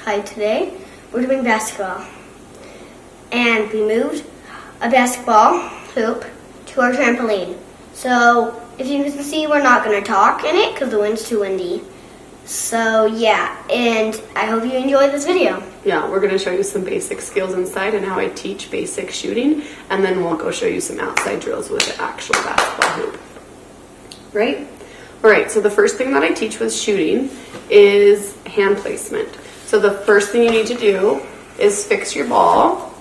Hi, today we're doing basketball. And we moved a basketball hoop to our trampoline. So, if you can see, we're not going to talk in it because the wind's too windy. So, yeah, and I hope you enjoy this video. Yeah, we're going to show you some basic skills inside and how I teach basic shooting, and then we'll go show you some outside drills with the actual basketball hoop. Right? All right, so the first thing that I teach with shooting is hand placement. So the first thing you need to do is fix your ball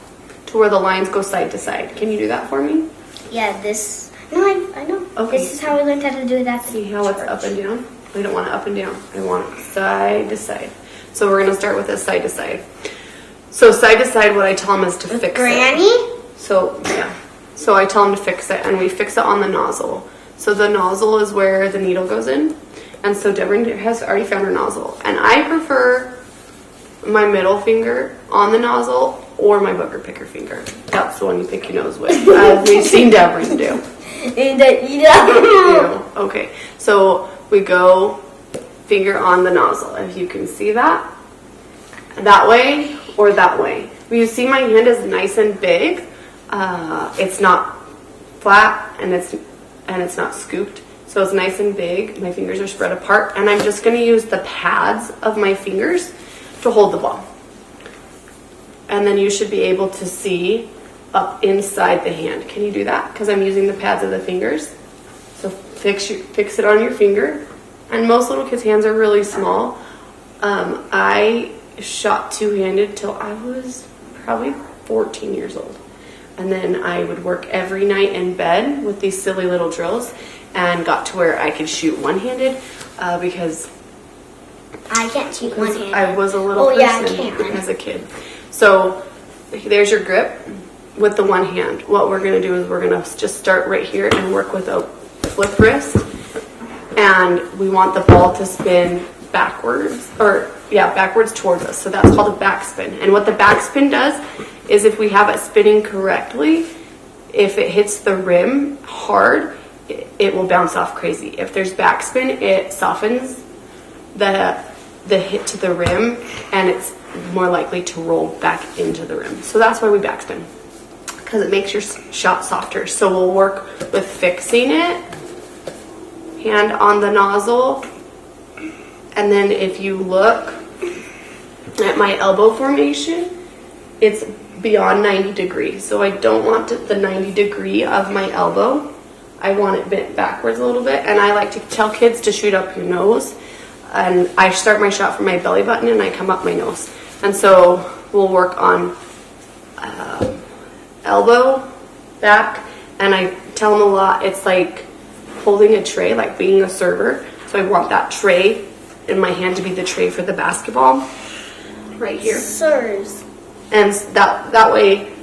to where the lines go side to side. Can you do that for me? Yeah, this... No, I know. Okay. This is how we learned how to do that. See how it's up and down? I don't want it up and down. I want it side to side. So we're going to start with this side to side. So side to side, what I tell them is to fix Granny? it. So, yeah. So I tell them to fix it, and we fix it on the nozzle. So the nozzle is where the needle goes in. And so Deborah has already found her nozzle. And I prefer my middle finger on the nozzle or my booger picker finger. That's the one you pick your nose with, as we've seen Deborah do. Okay, so we go finger on the nozzle. If you can see that way or that way. When you see my hand is nice and big, it's not flat and it's not scooped. So it's nice and big. My fingers are spread apart, and I'm just going to use the pads of my fingers to hold the ball. And then you should be able to see up inside the hand. Can you do that? Because I'm using the pads of the fingers. So fix it on your finger. And most little kids' hands are really small. I shot two-handed till I was probably 14 years old. And then I would work every night in bed with these silly little drills and got to where I could shoot one-handed because I can't shoot one-handed. I was a little person as a kid. So there's your grip with the one hand. What we're going to do is we're going to just start right here and work with a flip wrist. And we want the ball to spin backwards, backwards towards us. So that's called a backspin. And what the backspin does is if we have it spinning correctly, if it hits the rim hard, it will bounce off crazy. If there's backspin, it softens the hit to the rim, and it's more likely to roll back into the rim. So that's why we backspin, because it makes your shot softer. So we'll work with fixing it, hand on the nozzle, and then if you look at my elbow formation, it's beyond 90 degrees. So I don't want the 90 degree of my elbow. I want it bent backwards a little bit, and I like to tell kids to shoot up your nose. And I start my shot from my belly button and I come up my nose. And so we'll work on elbow, back, and I tell them a lot, it's like holding a tray, like being a server. So I want that tray in my hand to be the tray for the basketball right here. Sirs. And that way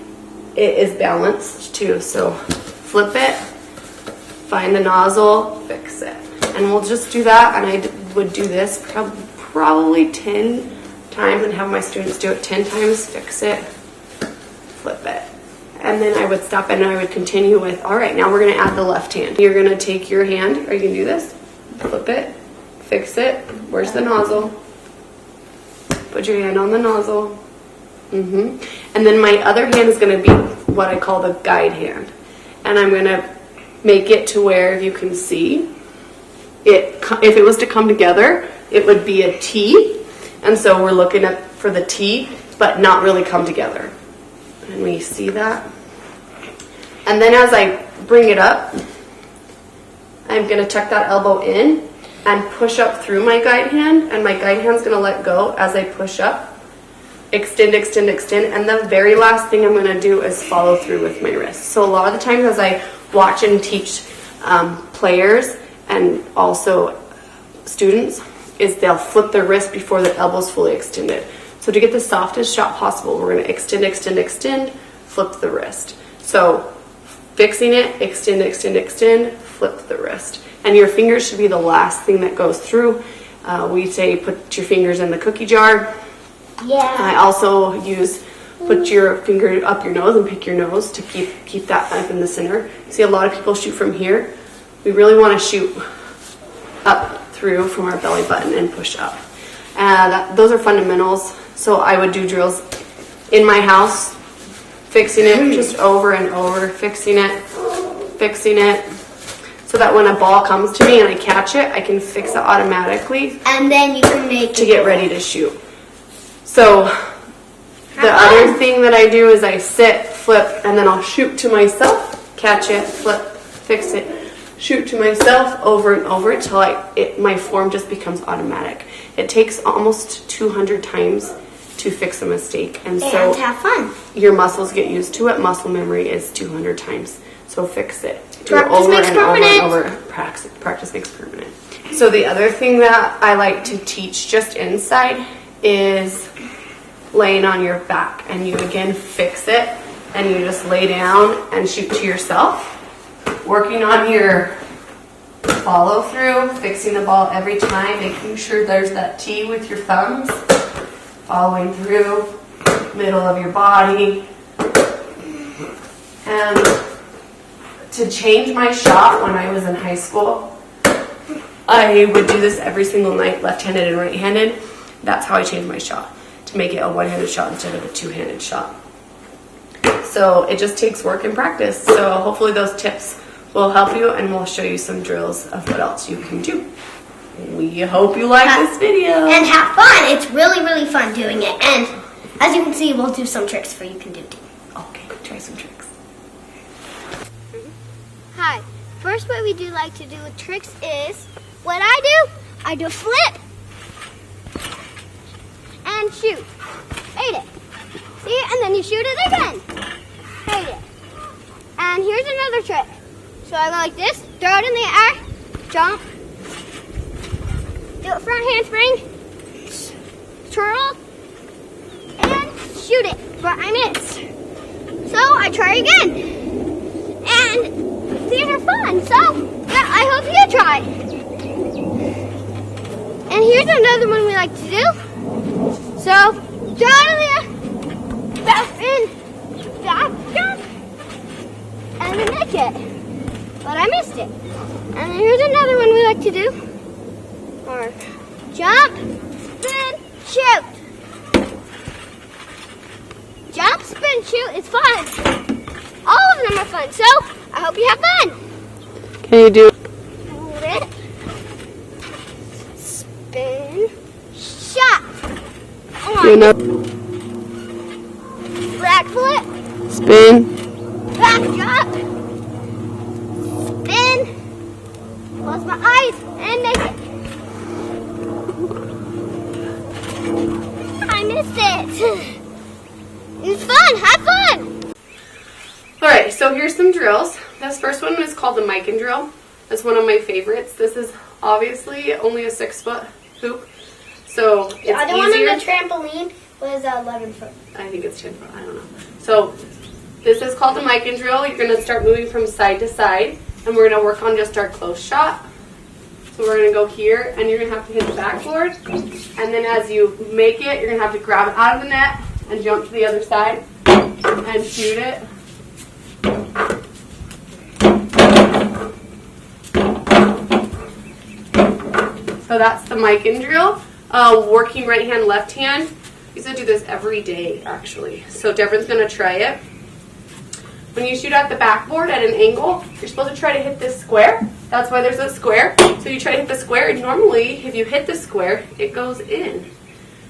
it is balanced too. So flip it, find the nozzle, fix it. And we'll just do that, and I would do this probably 10 times and have my students do it 10 times, fix it, flip it. And then I would stop and I would continue with, all right, now we're going to add the left hand. You're going to take your hand, are you going to do this? Flip it, fix it, where's the nozzle? Put your hand on the nozzle. And then my other hand is going to be what I call the guide hand. And I'm going to make it to where you can see, if it was to come together, it would be a T. And so we're looking for the T, but not really come together. And we see that. And then as I bring it up, I'm going to tuck that elbow in and push up through my guide hand. And my guide hand's going to let go as I push up. Extend, extend, extend. And the very last thing I'm going to do is follow through with my wrist. So a lot of the times as I watch and teach players and also students, is they'll flip their wrist before the elbow's fully extended. So to get the softest shot possible, we're going to extend, extend, extend, flip the wrist. So fixing it, extend, extend, extend, flip the wrist. And your fingers should be the last thing that goes through. We say put your fingers in the cookie jar. Yeah. I also put your finger up your nose and pick your nose to keep that up in the center. See, a lot of people shoot from here. We really want to shoot up through from our belly button and push up. Those are fundamentals So I would do drills in my house, fixing it just over and over, fixing it, so that when a ball comes to me and I catch it, I can fix it automatically. And then you can make to get ready to shoot. So the other thing that I do is I sit, flip, and then I'll shoot to myself, catch it, flip, fix it, shoot to myself over and over until my form just becomes automatic. It takes almost 200 times to fix a mistake, and so have fun. your muscles get used to it. Muscle memory is 200 times. So fix it. Do it Practice over makes and over permanent. and over. Practice makes permanent. So the other thing that I like to teach just inside is laying on your back, and you again fix it, and you just lay down and shoot to yourself, working on your follow through, fixing the ball every time, making sure there's that T with your thumbs, following through, middle of your body. And to change my shot when I was in high school, I would do this every single night, left-handed and right-handed. That's how I changed my shot, to make it a one-handed shot instead of a two-handed shot. So it just takes work and practice. So hopefully those tips will help you, and we'll show you some drills of what else you can do. We hope you like this video. And have fun. It's really, really fun doing it. And as you can see, we'll do some tricks for you can do too. Okay, try some tricks. Hi. First, what we do like to do with tricks is what I do flip and shoot. Fade it. See? And then you shoot it again. Fade it. And here's another trick. So I go like this, throw it in the air, jump, do a front handspring, twirl, and shoot it. But I missed. So I try again. And these are fun. So yeah, I hope you try. And here's another one we like to do. So draw to the back spin, back jump, and then make it. But I missed it. And then here's another one we like to do. Or jump, spin, shoot. Jump, spin, shoot is fun. All of them are fun. So I hope you have fun. Can you do Hold it. Spin, shot. Back flip, spin, back jump, spin, close my eyes, and make it. I missed it. It's fun. Have fun. All right, so here's some drills. This first one is called the Mikan drill. That's one of my favorites. This is obviously only a 6-foot hoop, so it's The other one on easier. the trampoline was 11 foot. I think it's 10 foot, I don't know. So this is called the Mikan drill. You're gonna start moving from side to side, and we're gonna work on just our close shot. So we're gonna go here, and you're gonna have to hit the backboard, and then as you make it, you're gonna have to grab it out of the net and jump to the other side and shoot it. So that's the Mikan drill. Working right hand, left hand. I used to do this every day, actually. So Devrin's going to try it. When you shoot at the backboard at an angle, you're supposed to try to hit this square. That's why there's a square. So you try to hit the square, and normally, if you hit the square, it goes in.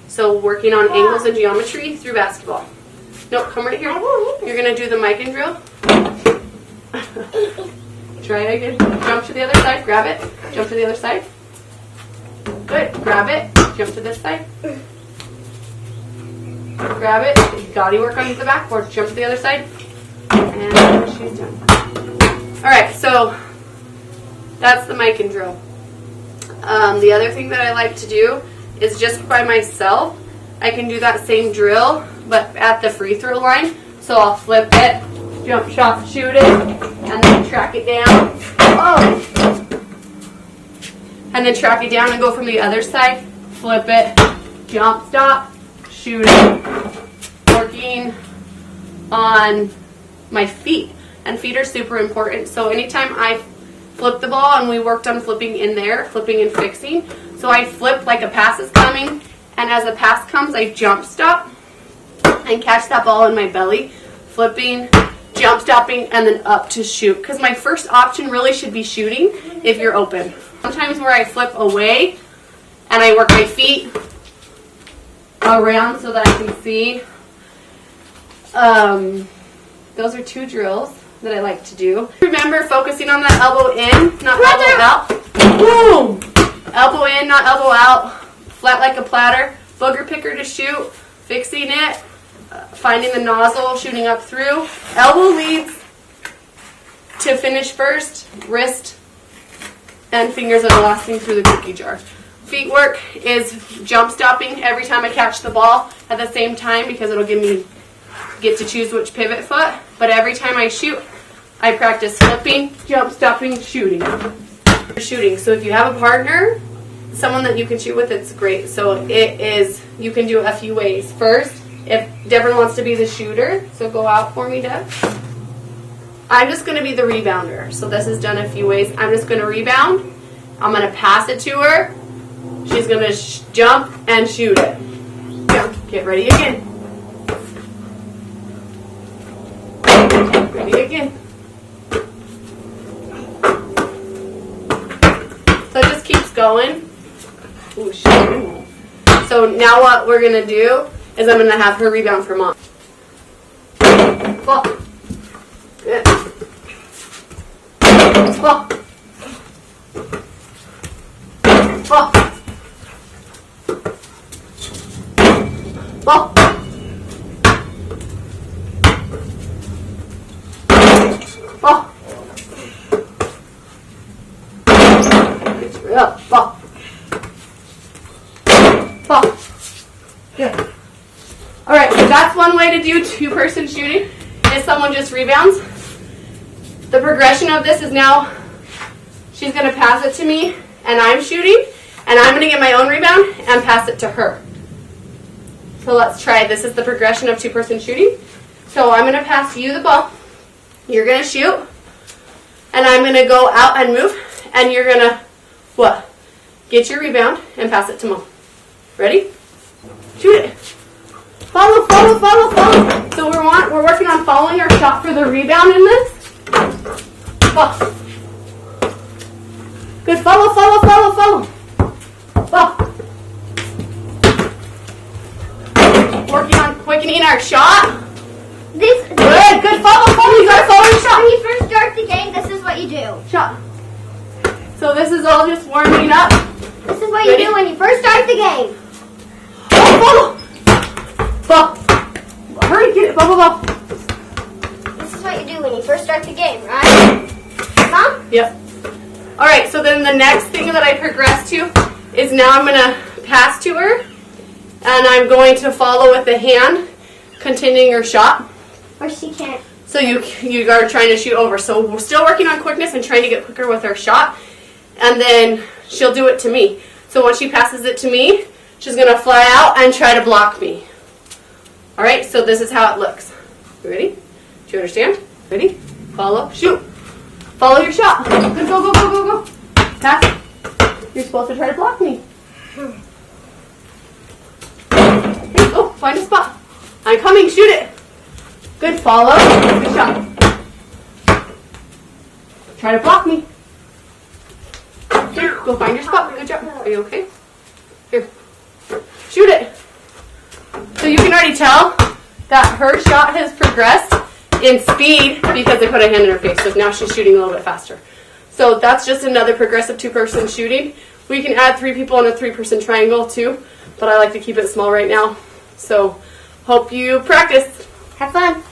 So working on angles and geometry through basketball. No, come right here. You're going to do the Mikan drill. Try it again. Jump to the other side. Grab it. Jump to the other side. Good. Grab it. Jump to this side. Grab it. You gotta work on the backboard. Jump to the other side. And she's done. Alright, so that's the Mikan drill. The other thing that I like to do is just by myself, I can do that same drill, but at the free throw line. So I'll flip it, jump shot, shoot it, and then track it down. Oh! And then track it down and go from the other side, flip it, jump, stop, shoot it. Working on my feet. And feet are super important. So anytime I flip the ball, and we worked on flipping in there, flipping and fixing. So I flip like a pass is coming, and as the pass comes, I jump stop and catch that ball in my belly, flipping, jump stopping, and then up to shoot. Because my first option really should be shooting if you're open. Sometimes where I flip away and I work my feet around so that I can see. Those are 2 drills that I like to do. Remember focusing on that elbow in, not elbow out. Boom! Elbow in, not elbow out. Flat like a platter. Booger picker to shoot. Fixing it. Finding the nozzle, shooting up through. Elbow leads to finish first. Wrist and fingers are the last thing through the cookie jar. Feet work is jump stopping every time I catch the ball at the same time because it'll get to choose which pivot foot. But every time I shoot, I practice flipping, jump stopping, shooting. So if you have a partner, someone that you can shoot with, it's great. So you can do it a few ways. First, if Deborah wants to be the shooter, so go out for me, Deb. I'm just going to be the rebounder. So this is done a few ways. I'm just going to rebound. I'm going to pass it to her. She's going to jump and shoot it. Jump. Get ready again. Ready again. So it just keeps going. Ooh, shit. So now what we're going to do is I'm going to have her rebound for Mom. Ball. Good. Ball. Ball. Ball. Ball. Good. Up. Ball. Ball. Good. All right, so that's one way to do 2-person shooting, is someone just rebounds. The progression of this is now she's going to pass it to me, and I'm shooting, and I'm going to get my own rebound and pass it to her. So let's try it. This is the progression of 2-person shooting. So I'm going to pass you the ball. You're going to shoot, and I'm going to go out and move, and you're going to, what? Get your rebound and pass it to Mom. Ready? Shoot it. Follow, follow, follow, follow. So we're working on following our shot for the rebound in this. Ball. Good. Follow, follow, follow, follow. Ball. Working on quickening our shot. Good. Follow, follow. You gotta follow your shot. When you first start the game, this is what you do. Shot. So this is all just warming up. This is what you do when you first start the game. Oh, follow. Ball. Hurry, get it. Ball, ball, ball. This is what you do when you first start the game, right? Mom? Yep. All right, so then the next thing that I progress to is now I'm going to pass to her, and I'm going to follow with the hand, continuing her shot. Or she can't. So you are trying to shoot over. So we're still working on quickness and trying to get quicker with her shot, and then she'll do it to me. So once she passes it to me, she's going to fly out and try to block me. All right, so this is how it looks. You ready? Do you understand? Ready? Follow, shoot. Follow your shot. Good, go, go, go, go, go. Pass. You're supposed to try to block me. Here, go, find a spot. I'm coming, shoot it. Good, follow. Good shot. Try to block me. Here, go find your spot. Good job. Are you okay? Here. Shoot it. So you can already tell that her shot has progressed in speed because I put a hand in her face. So now she's shooting a little bit faster. So that's just another progressive 2-person shooting. We can add 3 people in a 3-person triangle too, but I like to keep it small right now. So hope you practice. Have fun.